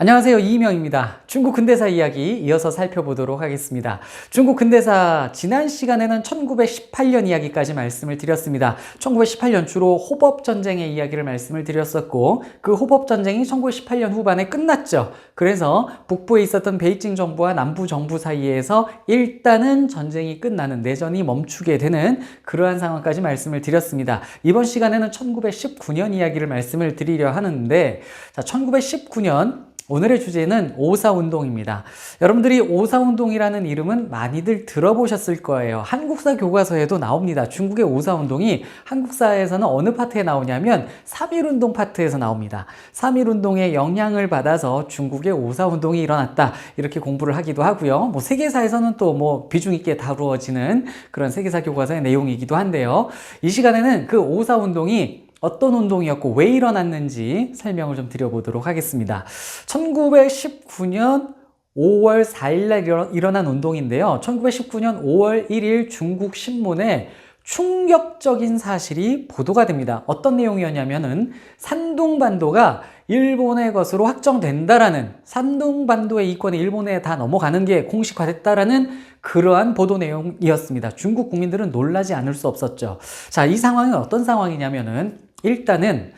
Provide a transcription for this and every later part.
안녕하세요. 이희명입니다. 중국 근대사 이야기 이어서 살펴보도록 하겠습니다. 중국 근대사 지난 시간에는 1918년 이야기까지 말씀을 드렸습니다. 1918년 주로 호법전쟁의 이야기를 말씀을 드렸었고 그 호법전쟁이 1918년 후반에 끝났죠. 그래서 북부에 있었던 베이징 정부와 남부 정부 사이에서 일단은 전쟁이 끝나는, 내전이 멈추게 되는 그러한 상황까지 말씀을 드렸습니다. 이번 시간에는 1919년 이야기를 말씀을 드리려 하는데, 자, 1919년 오늘의 주제는 오사운동입니다. 여러분들이 오사운동이라는 이름은 많이들 들어보셨을 거예요. 한국사 교과서에도 나옵니다. 중국의 오사운동이 한국사에서는 어느 파트에 나오냐면 3.1운동 파트에서 나옵니다. 3.1운동의 영향을 받아서 중국의 오사운동이 일어났다, 이렇게 공부를 하기도 하고요. 세계사에서는 또 비중 있게 다루어지는 그런 세계사 교과서의 내용이기도 한데요. 이 시간에는 그 오사운동이 어떤 운동이었고 왜 일어났는지 설명을 좀 드려보도록 하겠습니다. 1919년 5월 4일 날 일어난 운동인데요. 1919년 5월 1일 중국 신문에 충격적인 사실이 보도가 됩니다. 어떤 내용이었냐면은 산둥반도가 일본의 것으로 확정된다라는, 산둥반도의 이권이 일본에 다 넘어가는 게 공식화됐다라는 그러한 보도 내용이었습니다. 중국 국민들은 놀라지 않을 수 없었죠. 자, 이 상황은 어떤 상황이냐면은 일단은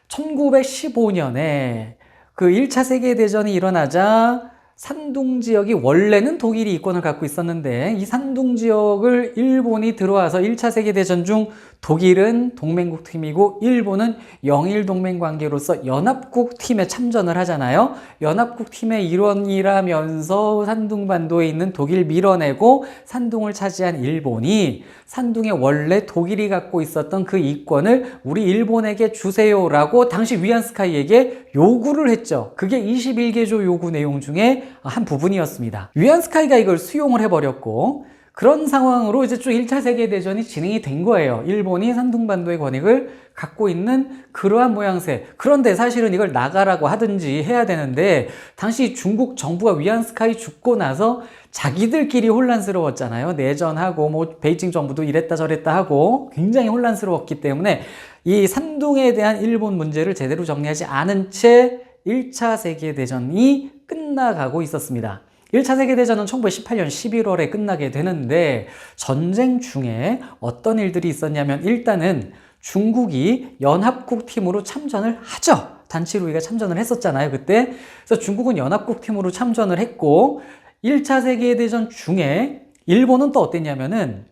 1915년에 그 1차 세계대전이 일어나자 산둥 지역이 원래는 독일이 이권을 갖고 있었는데 이 산둥 지역을 일본이 들어와서 1차 세계대전 중 독일은 동맹국 팀이고 일본은 영일 동맹 관계로서 연합국 팀에 참전을 하잖아요. 연합국 팀의 일원이라면서 산둥반도에 있는 독일 밀어내고 산둥을 차지한 일본이 산둥에 원래 독일이 갖고 있었던 그 이권을 우리 일본에게 주세요라고 당시 위안스카이에게 요구를 했죠. 그게 21개조 요구 내용 중에 한 부분이었습니다. 위안스카이가 이걸 수용을 해버렸고, 그런 상황으로 이제 쭉 1차 세계대전이 진행이 된 거예요. 일본이 산둥반도의 권익을 갖고 있는 그러한 모양새. 그런데 사실은 이걸 나가라고 하든지 해야 되는데, 당시 중국 정부가 위안스카이 죽고 나서 자기들끼리 혼란스러웠잖아요. 내전하고 베이징 정부도 이랬다 저랬다 하고 굉장히 혼란스러웠기 때문에 이 산둥에 대한 일본 문제를 제대로 정리하지 않은 채 1차 세계대전이 끝나가고 있었습니다. 1차 세계대전은 1918년 11월에 끝나게 되는데 전쟁 중에 어떤 일들이 있었냐면 일단은 중국이 연합국 팀으로 참전을 하죠. 단치루이가 참전을 했었잖아요, 그때. 그래서 중국은 연합국 팀으로 참전을 했고 1차 세계대전 중에 일본은 또 어땠냐면은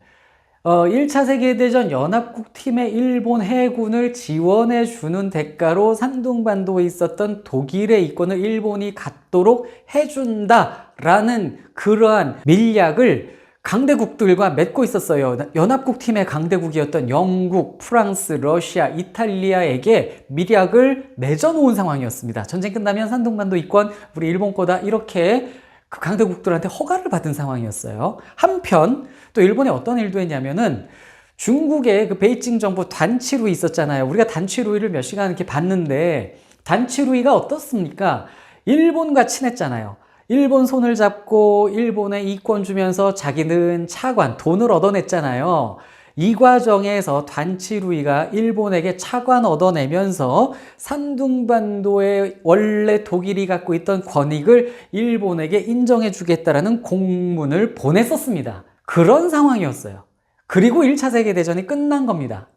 1차 세계대전 연합국 팀의 일본 해군을 지원해 주는 대가로 산둥반도에 있었던 독일의 이권을 일본이 갖도록 해준다라는 그러한 밀약을 강대국들과 맺고 있었어요. 연합국 팀의 강대국이었던 영국, 프랑스, 러시아, 이탈리아에게 밀약을 맺어놓은 상황이었습니다. 전쟁 끝나면 산둥반도 이권 우리 일본 거다, 이렇게 그 강대국들한테 허가를 받은 상황이었어요. 한편 또 일본이 어떤 일도 했냐면은 중국의 그 베이징 정부 단치루이 있었잖아요. 우리가 단치루이를 몇 시간 이렇게 봤는데 단치루이가 어떻습니까? 일본과 친했잖아요. 일본 손을 잡고 일본에 이권 주면서 자기는 차관, 돈을 얻어냈잖아요. 이 과정에서 단치루이가 일본에게 차관 얻어내면서 산둥반도에 원래 독일이 갖고 있던 권익을 일본에게 인정해 주겠다라는 공문을 보냈었습니다. 그런 상황이었어요. 그리고 1차 세계대전이 끝난 겁니다.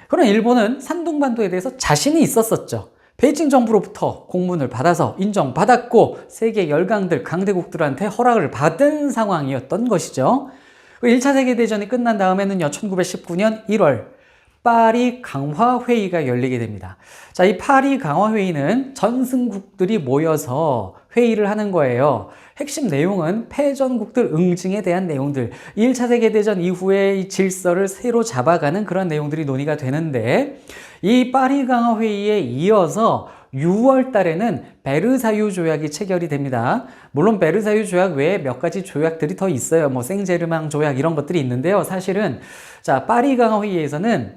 그럼 일본은 산둥반도에 대해서 자신이 있었었죠. 베이징 정부로부터 공문을 받아서 인정받았고 세계 열강들, 강대국들한테 허락을 받은 상황이었던 것이죠. 1차 세계대전이 끝난 다음에는요, 1919년 1월 파리 강화회의가 열리게 됩니다. 자, 이 파리 강화회의는 전승국들이 모여서 회의를 하는 거예요. 핵심 내용은 패전국들 응징에 대한 내용들, 1차 세계대전 이후에 이 질서를 새로 잡아가는 그런 내용들이 논의가 되는데, 이 파리 강화회의에 이어서 6월 달에는 베르사유 조약이 체결이 됩니다. 물론 베르사유 조약 외에 몇 가지 조약들이 더 있어요. 생제르맹 조약 이런 것들이 있는데요. 사실은 자, 파리 강화회의에서는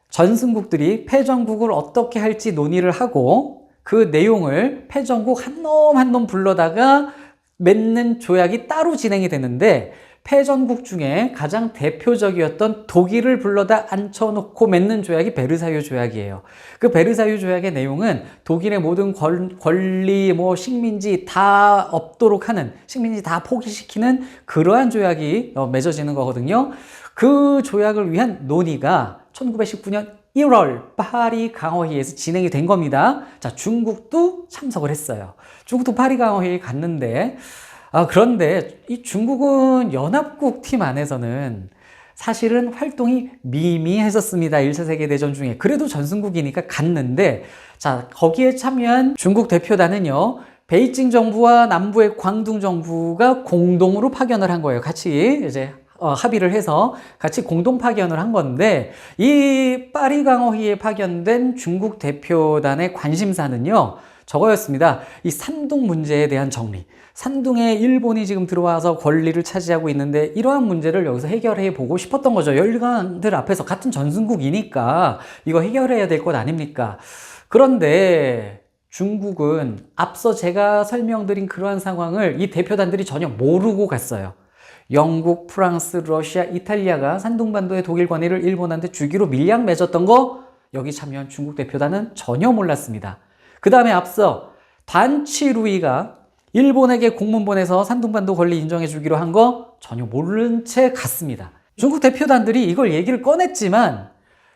전승국들이 패전국을 어떻게 할지 논의를 하고 그 내용을 패전국 한 놈 한 놈 불러다가 맺는 조약이 따로 진행이 되는데, 패전국 중에 가장 대표적이었던 독일을 불러다 앉혀놓고 맺는 조약이 베르사유 조약이에요. 그 베르사유 조약의 내용은 독일의 모든 권리, 식민지 다 없도록 하는, 식민지 다 포기시키는 그러한 조약이 맺어지는 거거든요. 그 조약을 위한 논의가 1919년 1월 파리 강화회의에서 진행이 된 겁니다. 자, 중국도 참석을 했어요. 중국도 파리 강화회의에 갔는데, 그런데 이 중국은 연합국 팀 안에서는 사실은 활동이 미미했었습니다. 1차 세계대전 중에. 그래도 전승국이니까 갔는데, 자, 거기에 참여한 중국 대표단은요, 베이징 정부와 남부의 광둥 정부가 공동으로 파견을 한 거예요. 같이 이제 합의를 해서 같이 공동 파견을 한 건데, 이 파리 강화회의에 파견된 중국 대표단의 관심사는요, 저거였습니다. 이 산둥 문제에 대한 정리. 산둥에 일본이 지금 들어와서 권리를 차지하고 있는데 이러한 문제를 여기서 해결해 보고 싶었던 거죠. 열강들 앞에서 같은 전승국이니까 이거 해결해야 될 것 아닙니까? 그런데 중국은 앞서 제가 설명드린 그러한 상황을 이 대표단들이 전혀 모르고 갔어요. 영국, 프랑스, 러시아, 이탈리아가 산둥반도의 독일 권위를 일본한테 주기로 밀양 맺었던 거 여기 참여한 중국 대표단은 전혀 몰랐습니다. 그 다음에 앞서 단취루이가 일본에게 공문 보내서 산둥반도 권리 인정해 주기로 한 거 전혀 모른 채 갔습니다. 중국 대표단들이 이걸 얘기를 꺼냈지만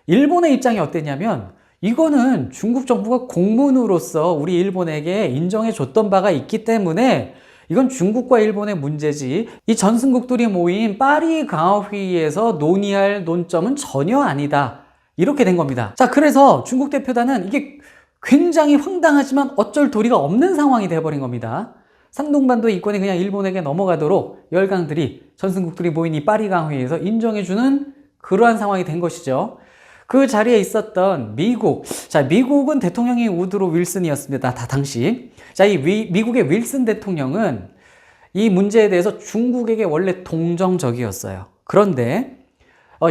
일본의 입장이 어땠냐면 이거는 중국 정부가 공문으로서 우리 일본에게 인정해 줬던 바가 있기 때문에 이건 중국과 일본의 문제지 이 전승국들이 모인 파리 강화회의에서 논의할 논점은 전혀 아니다. 이렇게 된 겁니다. 자, 그래서 중국 대표단은 이게 굉장히 황당하지만 어쩔 도리가 없는 상황이 되어버린 겁니다. 산둥반도 이권이 그냥 일본에게 넘어가도록 열강들이 전승국들이 모인 이 파리 강화회의에서 인정해주는 그러한 상황이 된 것이죠. 그 자리에 있었던 미국. 자, 미국은 대통령이 우드로 윌슨이었습니다. 다 당시. 자, 이 미국의 윌슨 대통령은 이 문제에 대해서 중국에게 원래 동정적이었어요. 그런데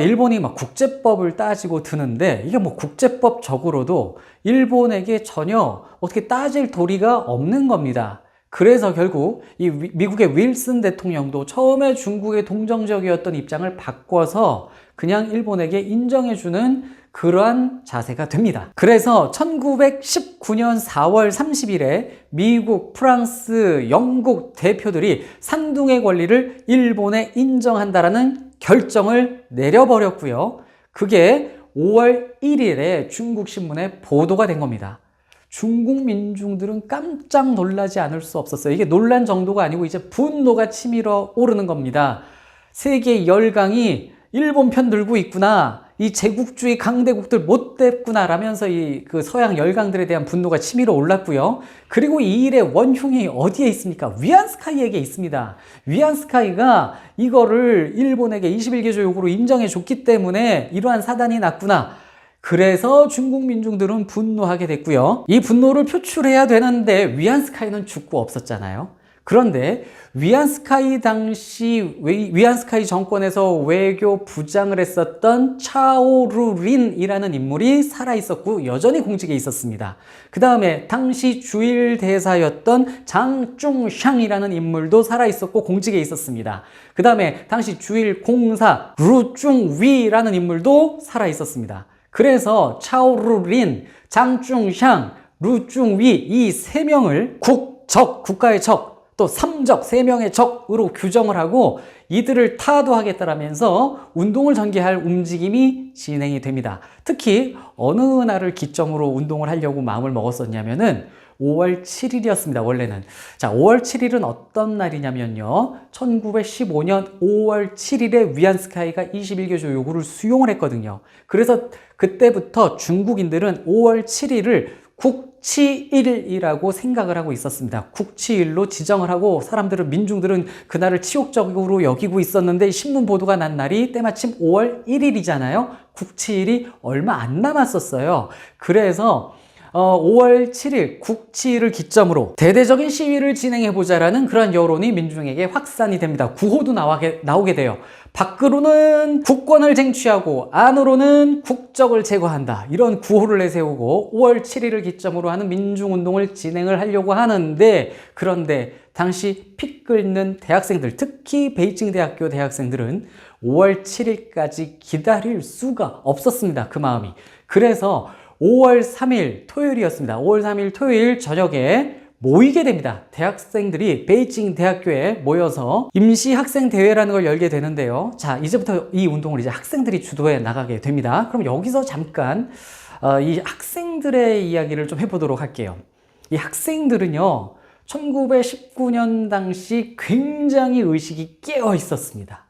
일본이 막 국제법을 따지고 드는데 이게 국제법적으로도 일본에게 전혀 어떻게 따질 도리가 없는 겁니다. 그래서 결국 이 미국의 윌슨 대통령도 처음에 중국의 동정적이었던 입장을 바꿔서 그냥 일본에게 인정해주는 그러한 자세가 됩니다. 그래서 1919년 4월 30일에 미국, 프랑스, 영국 대표들이 산둥의 권리를 일본에 인정한다라는 결정을 내려버렸고요. 그게 5월 1일에 중국 신문에 보도가 된 겁니다. 중국 민중들은 깜짝 놀라지 않을 수 없었어요. 이게 놀란 정도가 아니고 이제 분노가 치밀어 오르는 겁니다. 세계 열강이 일본 편 들고 있구나. 이 제국주의 강대국들 못됐구나 라면서 그 서양 열강들에 대한 분노가 치밀어 올랐고요. 그리고 이 일의 원흉이 어디에 있습니까? 위안스카이에게 있습니다. 위안스카이가 이거를 일본에게 21개조 요구로 인정해 줬기 때문에 이러한 사단이 났구나. 그래서 중국 민중들은 분노하게 됐고요. 이 분노를 표출해야 되는데 위안스카이는 죽고 없었잖아요. 그런데 위안스카이 당시 위안스카이 정권에서 외교 부장을 했었던 차오루린이라는 인물이 살아있었고 여전히 공직에 있었습니다. 그 다음에 당시 주일 대사였던 장중샹이라는 인물도 살아있었고 공직에 있었습니다. 그 다음에 당시 주일 공사 루중위라는 인물도 살아있었습니다. 그래서 차오루린, 장중샹, 루중위 이 세 명을 국적, 국가의 적, 또 삼적, 세 명의 적으로 규정을 하고 이들을 타도하겠다라면서 운동을 전개할 움직임이 진행이 됩니다. 특히 어느 날을 기점으로 운동을 하려고 마음을 먹었었냐면은 5월 7일이었습니다. 원래는. 자, 5월 7일은 어떤 날이냐면요. 1915년 5월 7일에 위안스카이가 21개조 요구를 수용을 했거든요. 그래서 그때부터 중국인들은 5월 7일을 국치일이라고 생각을 하고 있었습니다. 국치일로 지정을 하고 사람들은, 민중들은 그날을 치욕적으로 여기고 있었는데 신문 보도가 난 날이 때마침 5월 1일이잖아요. 국치일이 얼마 안 남았었어요. 그래서 5월 7일 국치일을 기점으로 대대적인 시위를 진행해보자라는 그런 여론이 민중에게 확산이 됩니다. 구호도 나오게 돼요. 밖으로는 국권을 쟁취하고 안으로는 국적을 제거한다. 이런 구호를 내세우고 5월 7일을 기점으로 하는 민중운동을 진행을 하려고 하는데, 그런데 당시 피 끓는 대학생들, 특히 베이징 대학교 대학생들은 5월 7일까지 기다릴 수가 없었습니다. 그 마음이. 그래서 5월 3일 토요일이었습니다. 5월 3일 토요일 저녁에 모이게 됩니다. 대학생들이 베이징 대학교에 모여서 임시 학생 대회라는 걸 열게 되는데요. 자, 이제부터 이 운동을 이제 학생들이 주도해 나가게 됩니다. 그럼 여기서 잠깐 이 학생들의 이야기를 좀 해보도록 할게요. 이 학생들은요, 1919년 당시 굉장히 의식이 깨어 있었습니다.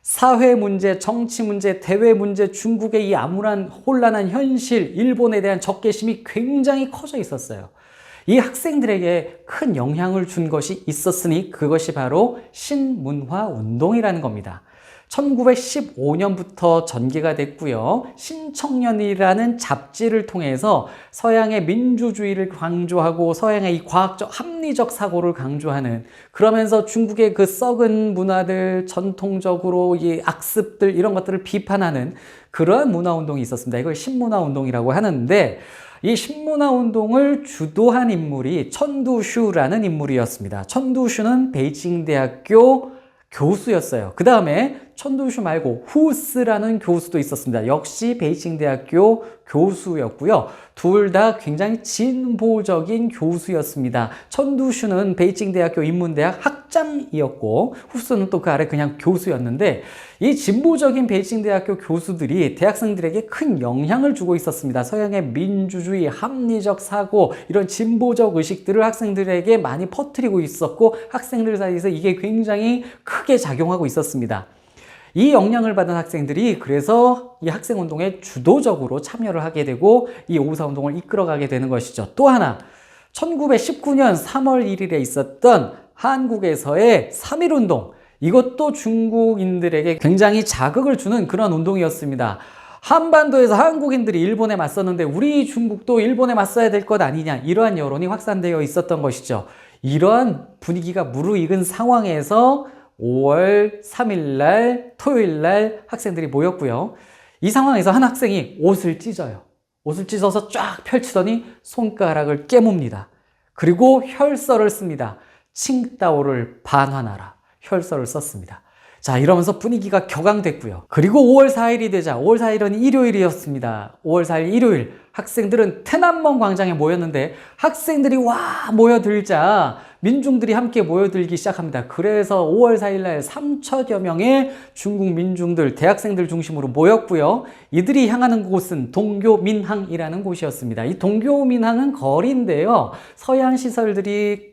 사회 문제, 정치 문제, 대외 문제, 중국의 이 암울한 혼란한 현실, 일본에 대한 적개심이 굉장히 커져 있었어요. 이 학생들에게 큰 영향을 준 것이 있었으니 그것이 바로 신문화 운동이라는 겁니다. 1915년부터 전개가 됐고요. 신청년이라는 잡지를 통해서 서양의 민주주의를 강조하고 서양의 이 과학적 합리적 사고를 강조하는, 그러면서 중국의 그 썩은 문화들, 전통적으로 이 악습들 이런 것들을 비판하는 그러한 문화운동이 있었습니다. 이걸 신문화운동이라고 하는데, 이 신문화운동을 주도한 인물이 천두슈라는 인물이었습니다. 천두슈는 베이징 대학교 교수였어요. 그 다음에 천두슈 말고 후스라는 교수도 있었습니다. 역시 베이징 대학교 교수였고요. 둘 다 굉장히 진보적인 교수였습니다. 천두슈는 베이징 대학교 인문대학 학장이었고 후스는 또 그 아래 그냥 교수였는데, 이 진보적인 베이징 대학교 교수들이 대학생들에게 큰 영향을 주고 있었습니다. 서양의 민주주의, 합리적 사고, 이런 진보적 의식들을 학생들에게 많이 퍼뜨리고 있었고, 학생들 사이에서 이게 굉장히 크게 작용하고 있었습니다. 이 영향을 받은 학생들이 그래서 이 학생운동에 주도적으로 참여를 하게 되고 이 5.24 운동을 이끌어가게 되는 것이죠. 또 하나, 1919년 3월 1일에 있었던 한국에서의 3.1운동, 이것도 중국인들에게 굉장히 자극을 주는 그런 운동이었습니다. 한반도에서 한국인들이 일본에 맞섰는데 우리 중국도 일본에 맞서야 될 것 아니냐, 이러한 여론이 확산되어 있었던 것이죠. 이러한 분위기가 무르익은 상황에서 5월 3일 날 토요일 날 학생들이 모였고요. 이 상황에서 한 학생이 옷을 찢어요. 옷을 찢어서 쫙 펼치더니 손가락을 깨뭅니다. 그리고 혈서를 씁니다. 칭따오를 반환하라. 혈서를 썼습니다. 자, 이러면서 분위기가 격앙됐고요. 그리고 5월 4일이 되자, 5월 4일은 일요일이었습니다. 5월 4일 일요일, 학생들은天安門 광장에 모였는데 학생들이 와 모여들자 민중들이 함께 모여들기 시작합니다. 그래서 5월 4일 날 3천여 명의 중국 민중들, 대학생들 중심으로 모였고요. 이들이 향하는 곳은 동교민항이라는 곳이었습니다. 이 동교민항은 거리인데요. 서양 시설들이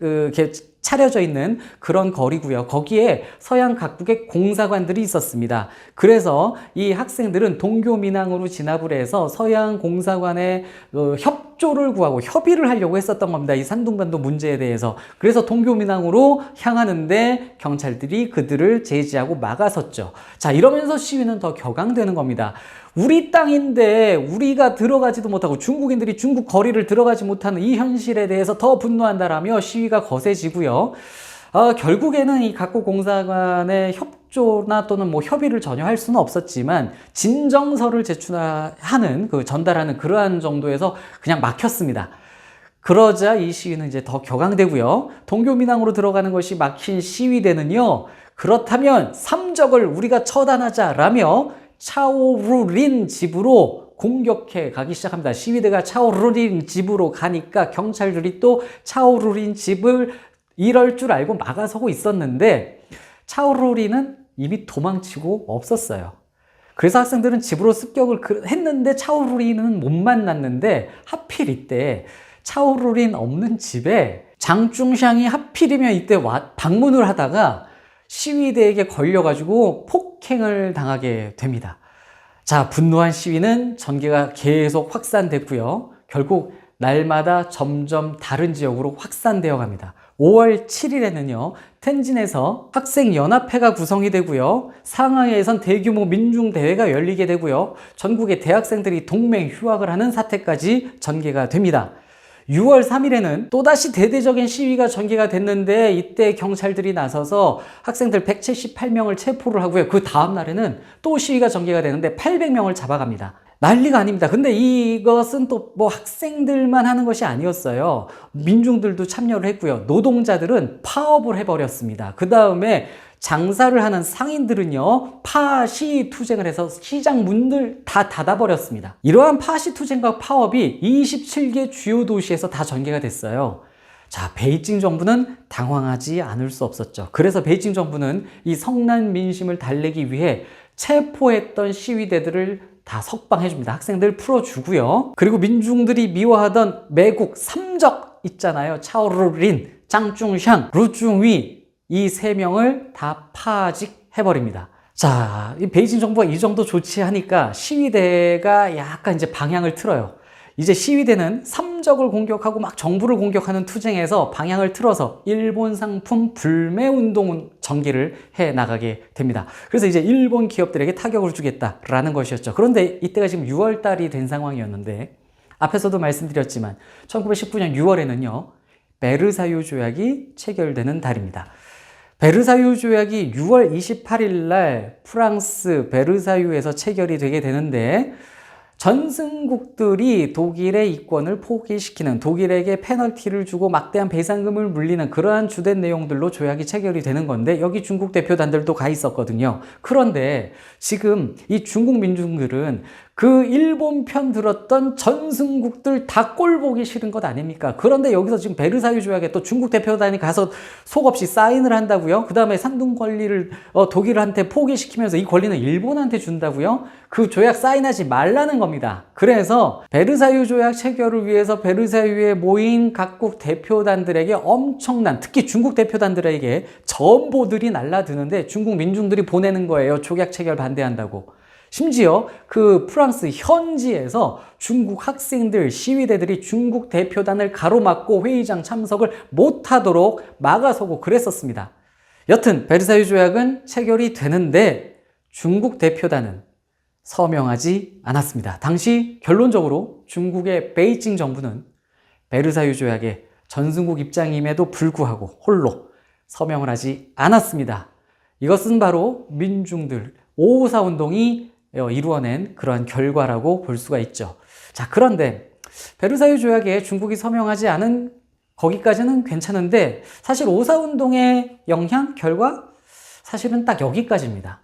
차려져 있는 그런 거리고요. 거기에 서양 각국의 공사관들이 있었습니다. 그래서 이 학생들은 동교민항으로 진압을 해서 서양 공사관의 협조를 구하고 협의를 하려고 했었던 겁니다. 이 산둥반도 문제에 대해서. 그래서 동교민항으로 향하는데 경찰들이 그들을 제지하고 막아섰죠. 자, 이러면서 시위는 더 격앙되는 겁니다. 우리 땅인데 우리가 들어가지도 못하고 중국인들이 중국 거리를 들어가지 못하는 이 현실에 대해서 더 분노한다라며 시위가 거세지고요. 결국에는 이 각국 공사관의 협조나 또는 뭐 협의를 전혀 할 수는 없었지만 진정서를 제출하는 전달하는 그러한 정도에서 그냥 막혔습니다. 그러자 이 시위는 이제 더 격앙되고요. 동교민항으로 들어가는 것이 막힌 시위대는요, 그렇다면 삼적을 우리가 처단하자라며 차오루린 집으로 공격해 가기 시작합니다. 시위대가 차오루린 집으로 가니까 경찰들이 또 차오루린 집을 이럴 줄 알고 막아서고 있었는데 차오루린은 이미 도망치고 없었어요. 그래서 학생들은 집으로 습격을 했는데 차오루린은 못 만났는데, 하필 이때 차오루린 없는 집에 장중샹이 하필이면 이때 방문을 하다가 시위대에게 걸려가지고 폭행을 당하게 됩니다. 자, 분노한 시위는 전개가 계속 확산됐고요. 결국 날마다 점점 다른 지역으로 확산되어 갑니다. 5월 7일에는요, 텐진에서 학생연합회가 구성이 되고요. 상하이에선 대규모 민중대회가 열리게 되고요. 전국의 대학생들이 동맹 휴학을 하는 사태까지 전개가 됩니다. 6월 3일에는 또다시 대대적인 시위가 전개가 됐는데 이때 경찰들이 나서서 학생들 178명을 체포를 하고요. 그 다음 날에는 또 시위가 전개가 되는데 800명을 잡아갑니다. 난리가 아닙니다. 근데 이것은 또 뭐 학생들만 하는 것이 아니었어요. 민중들도 참여를 했고요. 노동자들은 파업을 해버렸습니다. 그 다음에 장사를 하는 상인들은요, 파시 투쟁을 해서 시장 문들 다 닫아버렸습니다. 이러한 파시 투쟁과 파업이 27개 주요 도시에서 다 전개가 됐어요. 자, 베이징 정부는 당황하지 않을 수 없었죠. 그래서 베이징 정부는 이 성난 민심을 달래기 위해 체포했던 시위대들을 다 석방해줍니다. 학생들 풀어주고요. 그리고 민중들이 미워하던 매국 삼적 있잖아요. 차오르린, 장중샹, 루중위 이 세 명을 다 파직해버립니다. 자, 이 베이징 정부가 이 정도 조치하니까 시위대가 약간 이제 방향을 틀어요. 이제 시위대는 삼적을 공격하고 막 정부를 공격하는 투쟁에서 방향을 틀어서 일본 상품 불매 운동 전개를 해 나가게 됩니다. 그래서 이제 일본 기업들에게 타격을 주겠다라는 것이었죠. 그런데 이때가 지금 6월 달이 된 상황이었는데 앞에서도 말씀드렸지만 1919년 6월에는요. 베르사유 조약이 체결되는 달입니다. 베르사유 조약이 6월 28일 날 프랑스 베르사유에서 체결이 되게 되는데 전승국들이 독일의 이권을 포기시키는, 독일에게 페널티를 주고 막대한 배상금을 물리는 그러한 주된 내용들로 조약이 체결이 되는 건데 여기 중국 대표단들도 가 있었거든요. 그런데 지금 이 중국 민중들은 그 일본 편 들었던 전승국들 다 꼴 보기 싫은 것 아닙니까? 그런데 여기서 지금 베르사유 조약에 또 중국 대표단이 가서 속 없이 사인을 한다고요? 그 다음에 산둥 권리를 독일한테 포기시키면서 이 권리는 일본한테 준다고요? 그 조약 사인하지 말라는 겁니다. 그래서 베르사유 조약 체결을 위해서 베르사유에 모인 각국 대표단들에게 엄청난, 특히 중국 대표단들에게 전보들이 날라드는데 중국 민중들이 보내는 거예요. 조약 체결 반대한다고. 심지어 그 프랑스 현지에서 중국 학생들, 시위대들이 중국 대표단을 가로막고 회의장 참석을 못하도록 막아서고 그랬었습니다. 여튼 베르사유 조약은 체결이 되는데 중국 대표단은 서명하지 않았습니다. 당시 결론적으로 중국의 베이징 정부는 베르사유 조약의 전승국 입장임에도 불구하고 홀로 서명을 하지 않았습니다. 이것은 바로 민중들 5.54 운동이 이루어낸 그러한 결과라고 볼 수가 있죠. 자, 그런데 베르사유 조약에 중국이 서명하지 않은 거기까지는 괜찮은데 사실 5.54 운동의 영향, 결과 사실은 딱 여기까지입니다.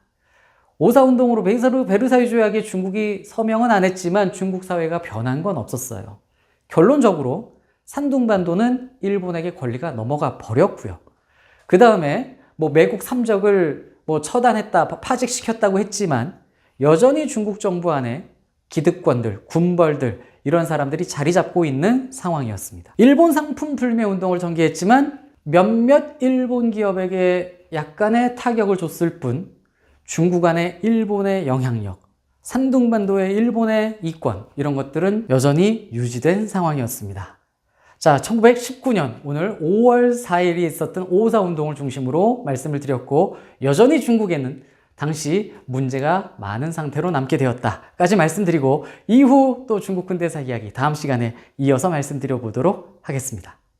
5.54 운동으로 베르사유 조약에 중국이 서명은 안 했지만 중국 사회가 변한 건 없었어요. 결론적으로 산둥반도는 일본에게 권리가 넘어가 버렸고요. 그 다음에 매국 삼적을 처단했다, 파직시켰다고 했지만 여전히 중국 정부 안에 기득권들, 군벌들 이런 사람들이 자리 잡고 있는 상황이었습니다. 일본 상품 불매 운동을 전개했지만 몇몇 일본 기업에게 약간의 타격을 줬을 뿐 중국 안에 일본의 영향력, 산둥반도의 일본의 이권 이런 것들은 여전히 유지된 상황이었습니다. 자, 1919년 오늘 5월 4일이 있었던 5.54 운동을 중심으로 말씀을 드렸고 여전히 중국에는 당시 문제가 많은 상태로 남게 되었다까지 말씀드리고 이후 또 중국 근대사 이야기 다음 시간에 이어서 말씀드려 보도록 하겠습니다.